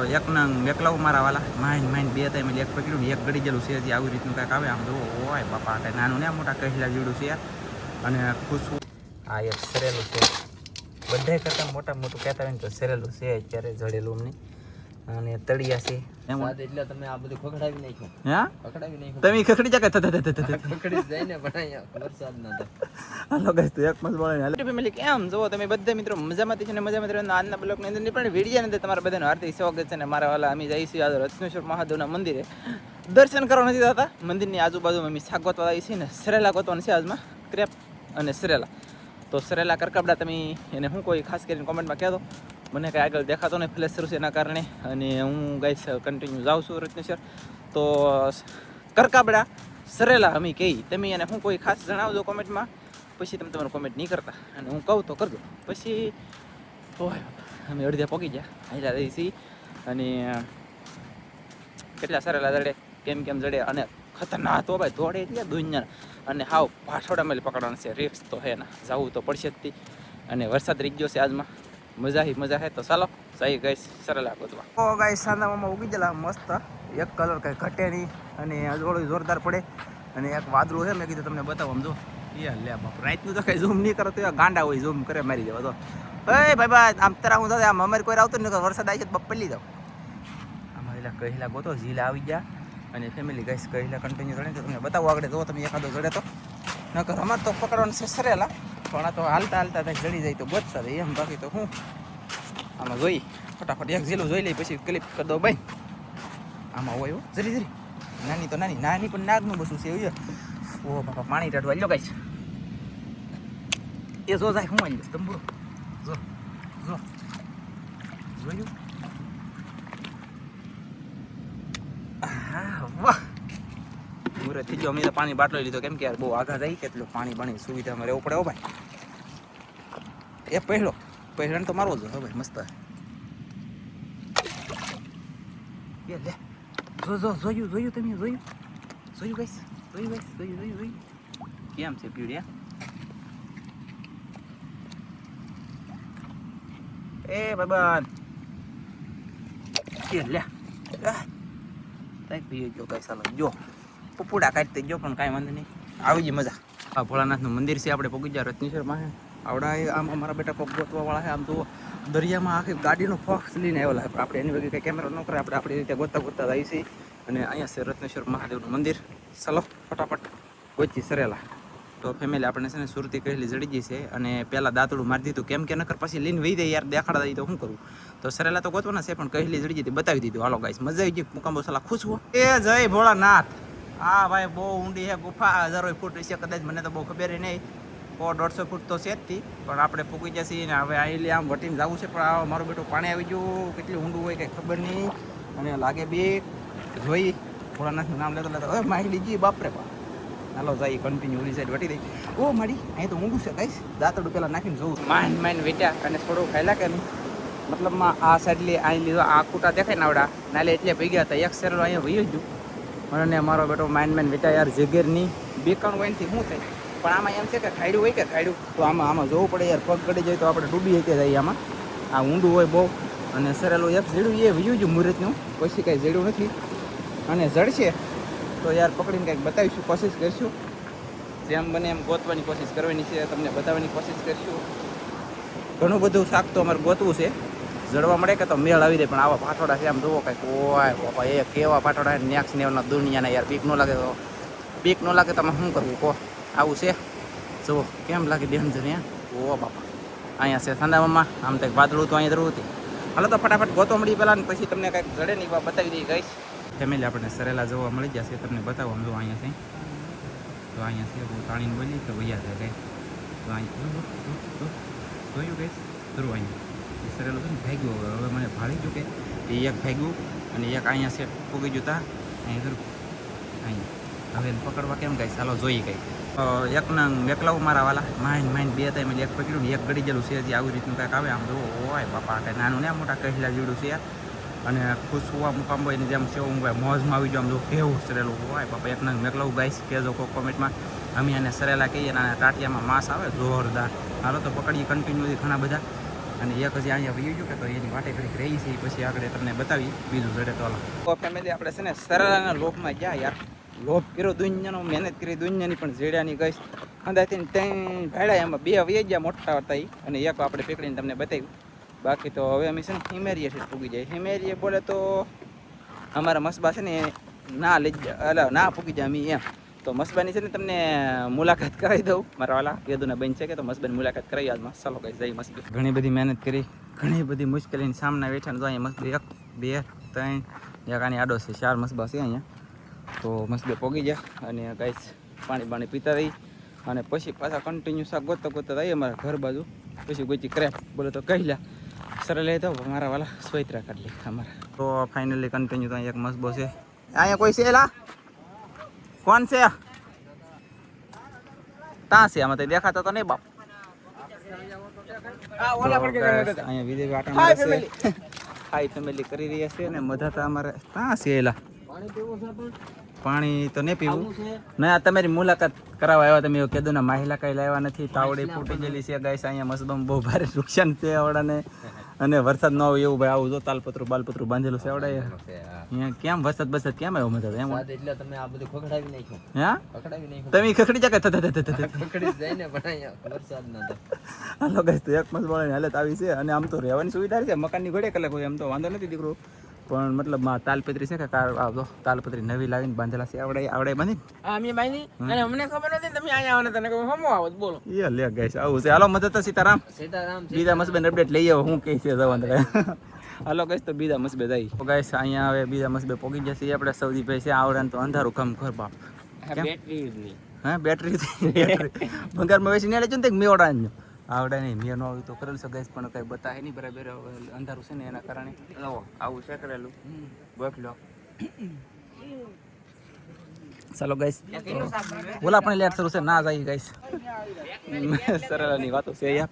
એક નંગ મેકલાવું મારા વાલા માઇન બે હતા એમ એક પકડ્યું ને એક ગળી ગયેલું છે હજી આવી રીતનું કાંઈક આવે આમ જો હોય બાપા કાંઈ નાનું ને મોટા કહેલા જેવડું છે અને ખુશવું આ એક સરેલું છે બધા કરતાં મોટું કહેતા હોય ને તો સરેલું છે અત્યારે જડેલું અમને અને તળિયા છે એમ એટલે તમે આ બધું ખખડાવી નાખ્યું. હા ખખડાવી નાખ્યું. તમે ખખડી જા ખખડી જાય ને પણ અહીંયા વરસાદ ના થાય. હાલો ગાઈસ તો એક મસ્ત બોલે હાલો ફેમિલી કેમ જો તમે બધા મિત્રો મજામાંથી છે ને મજામાં રહેવાનો આજના બ્લોગની અંદર પણ વિડીયોની અંદર તમારા બધાનું હાર્દિક સ્વાગત છે ને મારા વાલા અમે જઈશું આજે રત્નેશ્વર મહાદેવના મંદિરે દર્શન કરવા નથી જતા મંદિરની આજુબાજુમાં અમે શાક ગોતવા આવી છીએ ને સરેલા ગોતવાનું છે આજમાં ક્રેપ અને સરેલા તો સરેલા કરકબડા તમે એને હું કોઈ ખાસ કરીને કોમેન્ટમાં કહેતો મને કાંઈ આગળ દેખાતો નહીં ફ્લેશ શરૂ છે એના કારણે અને હું ગાઈસ કન્ટિન્યુ જાઉં છું રત્નેશ્વર તો કરકાબડા સરેલા અમે કહી તમે એને હું કોઈ ખાસ જણાવજો કોમેન્ટમાં પછી તમે તમારું કોમેન્ટ નહીં કરતા અને હું કહું તો કરજો પછી અમે અડધે પહોંચી ગયા હાઈલા રહી છીએ અને કેટલા સરેલા જડે કેમ જડે અને ખતરનાક તો ભાઈ દોડે એટલે દુનિયા અને હાવ પાછોડા મેલે પકડવાનું છે રિક્સ તો હે ના જવું તો પડશે જ અને વરસાદ રહી ગયો છે આજમાં મજા હે તો ચાલો જઈ ગઈ સરેલા ગોતવા ઓ ગાઈસ સાંદામાં ઉગી ગયેલા મસ્ત એક કલર કંઈ ઘટે નહીં અને અજવાળું જોરદાર પડે અને એક વાદળું છે મેં કીધું તમને બતાવો આમ જો લે બાપ રાતનું તો કઈ ઝૂમ નહીં કરો તો ગાંડા હોય ઝૂમ કરે મારી દેવા તો ભાઈ આમ તરા હું આમ અમારે કોઈ આવતું ને વરસાદ આવી છે તો પલ્લી જાવ આમાં એટલે કહેલા ગોતો ઝીલા આવી ગયા અને ફેમિલી ગાઈસ કહેલા કન્ટિન્યુ જડે તો તમને બતાવો આગળ જો તમે એકાદો જડે તો નકર અમારે તો પકડવાનું છે સરેલા પણ આ તો હાલતા કંઈક જડી જાય તો ગોતતા જાય એમ બાકી તો હું આમાં જોઈ ફટાફટ એક ઝીલું જોઈ લઈ પછી ક્લિપ કરી દો ભાઈ આમાં હોય જરી નાની તો નાની પણ નાગનું બસું છે એવું ઓ બાપા પાણી ટાઢું આલ્યો ગાઈસ એ જો જાય હું આલ્યો તંબુરો જોયું વાહ મુરે થઈ ગયો અમે તો પાણી બાટલો લીધો કેમ કે યાર બહુ આગા જાય કેટલું પાણી સુવિધામાં રહેવું પડે હો ભાઈ એ પહેલો તો મારવો જ ભાઈ મસ્ત એ લે જોયું તમે જોયું ગાઈસ જોયું કેમ છે પીડિયા એ બાબા કે લે તાઈ પી ગયો ગાઈસ હાલો જો પુપુડા કાઢતે જો પણ કાંઈ વાંધો નહીં આવી જ મજા આ ભોળાનાથનું મંદિર છે આપણે પગી ગયા રત્નેશ્વરમાં હે આવડા આમ અમારા બેટા પગ ગોતવાવાળા છે આમ તો દરિયામાં આખી ગાડીનો ફોક્સ લઈને આવેલા આપણે એની વગર કંઈ કેમેરો ન કરે આપણે આપણી રીતે ગોતતા જઈએ છીએ અને અહીંયા છે રત્નેશ્વર મહાદેવનું મંદિર ચાલો ફટાફટ ગોચી સરેલા તો ફેમિલી આપણે છે ને સુરતી કહેલી જડી ગઈ છે અને પહેલાં દાંતડું મારી દીધું કેમ કે નકર પછી લઈને વહી દે યાર દેખાડા દઈ તો શું કરું તો સરેલા તો ગોતવાના છે પણ કહેલી જડી જતી બતાવી દીધું હાલો ગાઈસ મજા આવી ગઈ મુકામો સલા ખુશ હો એ જય ભોળાનાથ હા ભાઈ બહુ ઊંડી છે ગુફા હજારો ફૂટ છે કદાચ મને તો બહુ ખબર નહીં 150 ફૂટ તો છે જ થી પણ આપણે પૂકી જશે ને હવે અહીં આમ વટીને જવું છે પણ મારું બેટું પાણી આવી ગયું કેટલું ઊંડું હોય કંઈ ખબર નહીં અને લાગે બી જોઈ ભોળાનાથનું નામ લેતો હવે મારી લીધી બાપરે બાપ હાલો જાય કન્ટિન્યુ ઓલી સાઈડ વટી દઈ ઓ મારી અહીં તો ઊંડું છે કઈશ દાંતડું પેલા નાખીને જોઉં માઇન વેટ્યા અને થોડું ખાયલા કે નહીં મતલબમાં આ સાઈડ લે અહીં લીધો આ કૂટા દેખાય નાવડા નાલે એટલે પી ગયા હતા એક શેરલો અહીંયા વહી ગયું અને મારો બેટો માઇન વેટ્યા યાર જગેરની બેકાણું વાઈનથી શું થાય પણ આમાં એમ છે કે ખાડ્યું હોય કે ખાડ્યું તો આમાં જોવું પડે યાર પગ ગળી જાય તો આપણે ડૂબી જઈએ જાય આમાં આ ઊંડું હોય બહુ અને સરેલું એક ઝીડું એ વયું જ મુહૂર્તનું પછી કાંઈ ઝીડું નથી અને જડશે તો યાર પકડીને કંઈક બતાવીશું કોશિશ કરીશું જેમ બને એમ ગોતવાની કોશિશ કરવાની છે તમને બતાવવાની કોશિશ કરીશું ઘણું બધું શાક તો અમારે ગોતવું છે જડવા મળે કે તો મેળ આવી દે પણ આવા પાટોડા છે આમ જોવો કાંઈક ઓય બાપા એ કેવા પાટોડા નેક્સ નેવના દુનિયાના યાર બીક ન લાગે તો શું કરવું કહો આવું છે જુઓ કેમ લાગે ડેન્જર અહીંયા ઓ બાપા અહીંયા છે સાંદામાં આમ તો વાદળું તો અહીંયા જરૂર હતી હાલો તો ફટાફટ ગોતો મળી પહેલાં પછી તમને કાંઈક જડે નહીં બતાવી દઈ ગઈશ ફેમિલી આપણે સરેલા જોવા મળી જશે તમને બતાવો આમ જો અહીંયા છે તો અહીંયા છે બહુ તાણીને બોલી તો વૈયા છે કંઈ તો અહીંયા જોયું ગઈશ જરૂર અહીંયા સરેલું છે ને ભાગ્યું હવે મને ભાળી ગયું કે એ એક ભાગ્યું અને એક અહીંયા છે પૂગી ગયું તા અહીંયા જરૂર અહીંયા હવે એને પકડવા કેમ ગાઈશ ચાલો જોઈએ કંઈક એક નંગ મેકલાવું મારા વાલા માઇન બે હતા એમ એક પકડ્યું ને એક ગળી ગયેલું છે હજી આવી રીતનું કાંઈક આવે આમ જો હોય બાપા કાંઈ નાનું ને મોટા કહેલા જેવડું છે અને ખુશ હોવા મુકામ હોય ને જેમ છે હું ભાઈ મોજમાં આવી જાઉં આમ જો કેવું સરેલું હોય બાપા એક નંગ મેકલાવું ગાઈશ કહેજો કોઈ કોમેન્ટમાં અમે એને સરેલા કહીએ અને ટાટિયામાં માંસ આવે જોરદાર હાલો તો પકડીએ કન્ટિન્યુઅલી ઘણા બધા અને એક હજી અહીંયા વયું ગયું કે તો એની વાટે ઘડીક રહી છે પછી આગળ તમને બતાવી બીજું જડે તો તો ફેમિલી આપણે છે ને સરળાના લોભમાં ગયા યાર લોભ કર્યો દુનિયાનો મહેનત કરી દુનિયાની પણ જેડાની ગઈ અંદાજથી ત્રણ ભાડા એમાં 2 વહી ગયા મોટા હતા અને એક આપણે પકડીને તમને બતાવ્યું બાકી તો હવે અમે છે ને હિમેરિયાથી પૂગી જાય હિમેરિયા બોલે તો અમારા મસબા છે ને ના લઈ જાય ના પૂગી જાય અમે એમ તો મસબાની છે ને તમને મુલાકાત કરાવી દઉં મારા વાલા યદુના બેન છે કે તો મસબાની મુલાકાત કરાવી આજમાં ચાલો કઈ જઈ મસબી ઘણી બધી મહેનત કરી ઘણી બધી મુશ્કેલીની સામના વેઠા તો અહીંયા મસબી 1 2 3 એક આની આડો છે 4 મસબા છે અહીંયા તો મસબે પોગી ગયા અને ગાઈસ પાણી પીતા રહી અને પછી પાછા કન્ટિન્યુ શાક ગોતતા રહીએ અમારા ઘર બાજુ પછી ગોચી ક્રેપ બોલે તો કહી લ્યા સરળ તો મારા વાલા સોયત્રા કાઢી અમારા તો ફાઇનલી કન્ટિન્યુ તો અહીંયા એક મસબો છે અહીંયા કોઈ છે લા કોણ છે તાં છે આમાં તો દેખાતા તો નહીં બાપ અહીંયા વિજય વાટા છે હાઈ ફેમિલી કરી રહ્યા છે ને મજા તો અમારે તાં છે એલા પાણી તો નહીં પીવું ના તમારી મુલાકાત કરાવવા આવ્યા તમે કીધું ને માહિલા કઈ લાવ્યા નથી તાવડી ફૂટી ગયેલી છે ગાઈસ અહીંયા મસબમ બહુ ભારે નુકસાન છે આવડાને અને વરસાદ ન હોય એવું ભાઈ આવું જો તાલપત્રું બાલપત્રું બાંધેલું છે આવડે અહીંયા કેમ વરસાદ કેમ આવ્યો મજા એમ એટલે તમે આ બધું ખખડાવી નાખ્યું હા ખખડાવી નાખ્યું તમે ખખડી જા ખખડી જાય ને પણ અહીંયા વરસાદ ન થાય હાલો ગાઈસ તો એક મસબાની હાલત આવી છે અને આમ તો રહેવાની સુવિધા છે મકાનની ઘોડે કલાક હોય એમ તો વાંધો નથી દીકરો પણ મતલબ તાલપત્રી છે કે આવતો તાલપત્રી નવી લાવીને બાંધેલા છે આવડે બાંધી અમે બાંધી અને અમને ખબર નથી તમે અહીંયા આવવાના તને હમો આવો બોલો એ લે ગાઈસ આવું છે હાલો મદદ તો સીતારામ બીજા મસબેન અપડેટ લઈ આવો હું કહે છે જવાનું હાલો ગાઈસ તો બીજા મસબે જઈ તો ગાઈસ અહીંયા હવે બીજા મસબે પોગી જશે આપણે સૌદી ભાઈ છે આવડાને તો અંધારું કામ કર બાપ બેટરી ની હા બેટરી ભંગારમાં વેચી ને લેજો ને મેવડા આવડે નહીં મેં ન આવ્યું તો કરેલું છે ગાઈસ પણ કઈ બતાવે નહીં બરાબર અંધારું છે ને એના કારણે આવું છે કરેલું બોલો ચાલો ગાઈસ બોલા પણ લેટ શરૂ છે ના જાય ગાઈસ સરળની વાતો છે યાર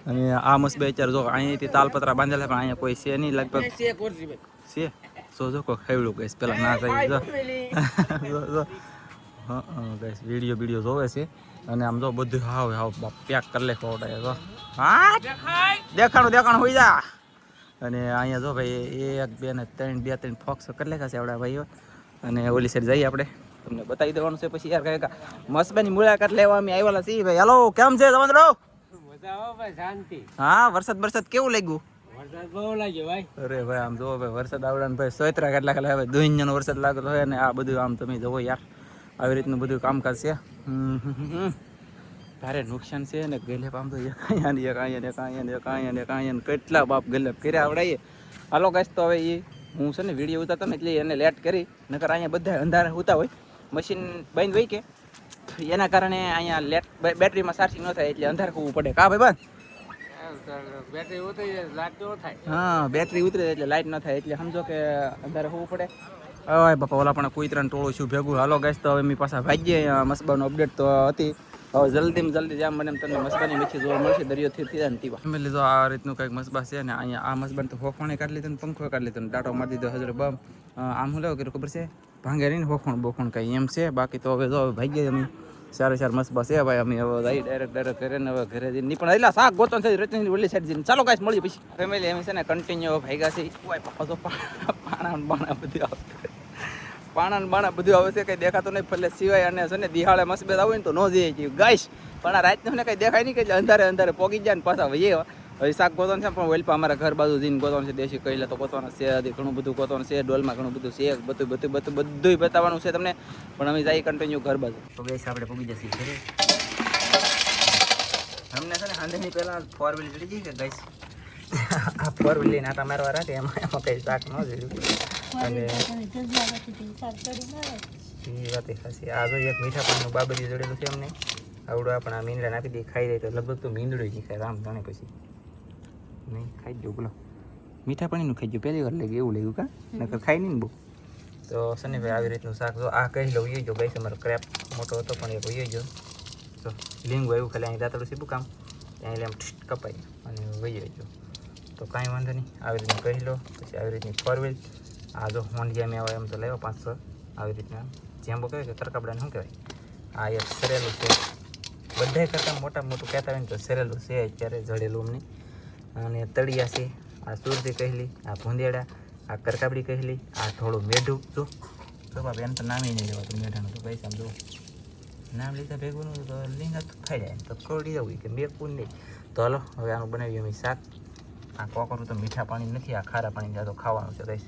અને આ મસબે અત્યારે જો અહીંયાથી તાલપત્રા બાંધેલા પણ અહીંયા કોઈ છે નહીં લગભગ છે જો કોઈ ખેવડું ગાઈસ પેલા ના જાય જો હા ગાઈસ વિડીયો જોવે છે અને આમ જો બધું હાવ પેક કરી લે ખવડાય તો હા દેખાણું હોઈ જા અને અહીંયા જો ભાઈ 1 2 ને 3 2 3 ફોક્સ કરી લેખા છે આવડા ભાઈઓ અને ઓલી સાઈડ જઈએ આપણે તમને બતાવી દેવાનું છે પછી યાર કઈ મસબાની મુલાકાત લેવા અમે આવેલા છીએ ભાઈ હેલો કેમ છે જવંદરો મજા આવે ભાઈ શાંતિ હા વરસાદ કેવું લાગ્યું વરસાદ બહુ લાગ્યો ભાઈ અરે ભાઈ આમ જો ભાઈ વરસાદ આવડા ને ભાઈ સોયત્રા કેટલા ખાલી હવે દુનિયાનો વરસાદ લાગતો હોય ને આ બધું આમ તમે જોવો યાર આવી રીતનું બધું કામકાજ છે ભારે નુકસાન છે ને ગેલેપ આમ તો એક કેટલા બાપ ગેલેપ કર્યા આવડાઈએ હાલો ગાઈસ તો હવે એ હું છે ને વિડીયો ઉતારતો ને એટલે એને લેટ કરી નકર અહીંયા બધા અંધારા હોતા હોય મશીન બંધ હોય કે એના કારણે અહીંયા લેટ બેટરીમાં ચાર્જિંગ ન થાય એટલે અંધાર હોવું પડે કા ભાઈ બંધ બેટરી ઉતરી લાઈટ ન થાય હા બેટરી ઉતરે એટલે લાઈટ ન થાય એટલે સમજો કે અંધારે હોવું પડે હવે બાપા ઓલા પણ કુતરાને ટોળું છું ભેગું હાલો ગાઈસ તો હવે મેં પાછા ભાગીએ મસબાનો અપડેટ તો હતી હવે જલ્દીમાં જલ્દી જેમ બને તમને મસબાની મીઠી જોવા મળશે દરિયો થી જાય ને તીવા અમે લીધો આ રીતનું કંઈક મસબા છે ને અહીંયા આ મસબાને તો હોફાણે કાઢી લીધું ને પંખો કાઢી લીધો ને ડાટો મારી દીધો હજર બમ આમ હું લેવો કર્યું ખબર છે ભાંગે રહીને હોફણ કંઈ એમ છે બાકી તો હવે જો ભાગીએ અમે 4 મસબા છે ભાઈ અમે હવે ડાયરેક્ટ કરીને હવે ઘરે જઈને નહીં પણ એટલા શાક ગોતો છે રચની ઓલી સાઈડ જઈને ચાલો ગાઈસ મળીએ પછી ફેમિલી એમ છે ને કન્ટિન્યુ ભાગ્યા છે પપ્પા તો પાણા બાણા બધું આવે છે કંઈ દેખાતો નહીં ફલે સિવાય અને છે ને દિહાળે મસબેદ આવે ને તો ન જઈએ ગાઈસ પણ આ રાતનું ને કંઈ દેખાય નહીં કે અંધારે પોગી જાય ને પાછા વહીએ હવે શાક ગોતવાનું છે પણ વેલપા અમારા ઘર બાજુ જઈને ગોતવાનું છે દેશી કહેલા તો ગોતવાનું છે ઘણું બધું ગોતવાનું છે ડોલમાં ઘણું બધું છે બધું બતાવવાનું છે તમને પણ અમે જઈએ કન્ટિન્યુ ઘર બાજુ તો ગાઈસ આપણે પોગી જશે ઘરે અમને છે ને હાંધેની પહેલાં 4 વ્હીલ ચડી જઈ કે ગાઈસ આ 4 વ્હીલ લઈને આટા મારવા રાતે એમાં કંઈ શાક ન જોયું અને એ વાત ખાસી આ જો એક મીઠા પાણીનું બાબરી જોડેલું છે અમને આવડું આપણે આ મીંદડા નાખી દઈએ ખાઈ રહી તો લગભગ તો મીંદડું નહીં ખાય રામ જાણે પછી નહીં ખાઈ જ બોલો મીઠા પાણીનું ખાઈ ગયું પહેલી વાર લાગ્યું એવું લાગ્યું કા નકર ખાઈ નહીં ને બહુ તો સનીભાઈ આવી રીતનું શાક જો આ કહી લઉં જો ગાઈસ અમારો ક્રેપ મોટો હતો પણ એક વહી ગયો તો લીંગું આવ્યું ખાલી અહીં દાંતડું સીબું કામ ત્યાં એટલે આમ કપાઈ અને વહી ગયો તો કાંઈ વાંધો નહીં આવી રીતનું કહી લો પછી આવી રીતની 4 વ્હીલ આ જો હોન્ડિયા મેં આવે એમ તો લેવો 500 આવી રીતના જેમ્બો કહેવાય કે તરકાબડાને શું કહેવાય આ એક સરેલું છે બધાય કરતાં મોટું કહેતા હોય ને તો સરેલું છે અત્યારે જડેલું અમને અને તળિયા છે, આ સુરતી કહેલી, આ ભૂંદેડા, આ કરકાબડી કહેલી, આ થોડું મેઢું. જો બાપ એમ તો નામે નહીં લેવાતું મેઢાનું, તો પૈસા જો નામ લીધા ભેગું તો લીંગા તો ખાઈ જાય, તો ખોડી જવું કે મેકવું નહીં. તો હાલો હવે આનું બનાવ્યું અમે શાક. આ કોકરું તો મીઠા પાણી નથી, આ ખારા પાણી તો ખાવાનું છે કહીશ.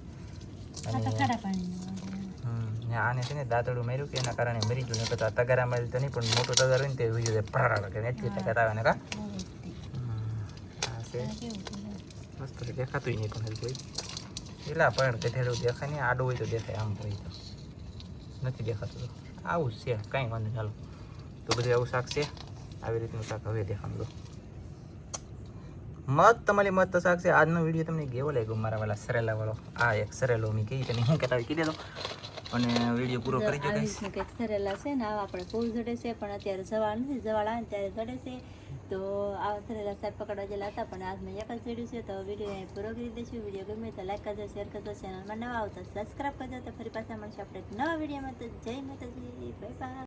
અને આને છે ને દાંતડું માર્યું કે એના કારણે મરી ગયું. નહીં તો તગારા મારી તો નહીં, પણ મોટો તગાર હોય ને તે વીજું જાય કે એટલી તગાર આવે ને કા. આ છે મસ્ત દેખાતું નહીં પણ કોઈ પેલા પણ કઠેડું દેખાય નહીં, આડું હોય તો દેખાય, આમ હોય તો નથી દેખાતું. તો આવું જ છે, કાંઈ વાંધો નહીં. ચાલો તો બધું આવું શાક છે, આવી રીતનું શાક હવે દેખાનું. તો મસ્ત તમારી મસ્ત શાક છે. આજનો વિડીયો તમને કેવો લાગ્યો મારા વાળા સરેલાવાળો? આ એક સરેલો મેં કહી તમે શું કહેતા હોય કહી દેતો, અને વિડીયો પૂરો કરી જો ગાઈસ. કંઈક સરેલા છે ને આવા આપણે ફૂલ જડે છે, પણ અત્યારે જવાળ નથી, જવાળ આવે ને ત્યારે જડે છે. તો આવા સરેલા સાહેબ પકડવા ગયેલા હતા, પણ આજ મેં એક જ જોડ્યું છે. તો વિડીયો અહીં પૂરો કરી દઈશું. વિડીયો ગમે તો લાઈક કરજો, શેર કરજો, ચેનલમાં નવા આવતા સબસ્ક્રાઈબ કરજો. તો ફરી પાછા મળશે આપણે એક નવા વિડીયોમાં. તો જય માતાજી, બાય બાય.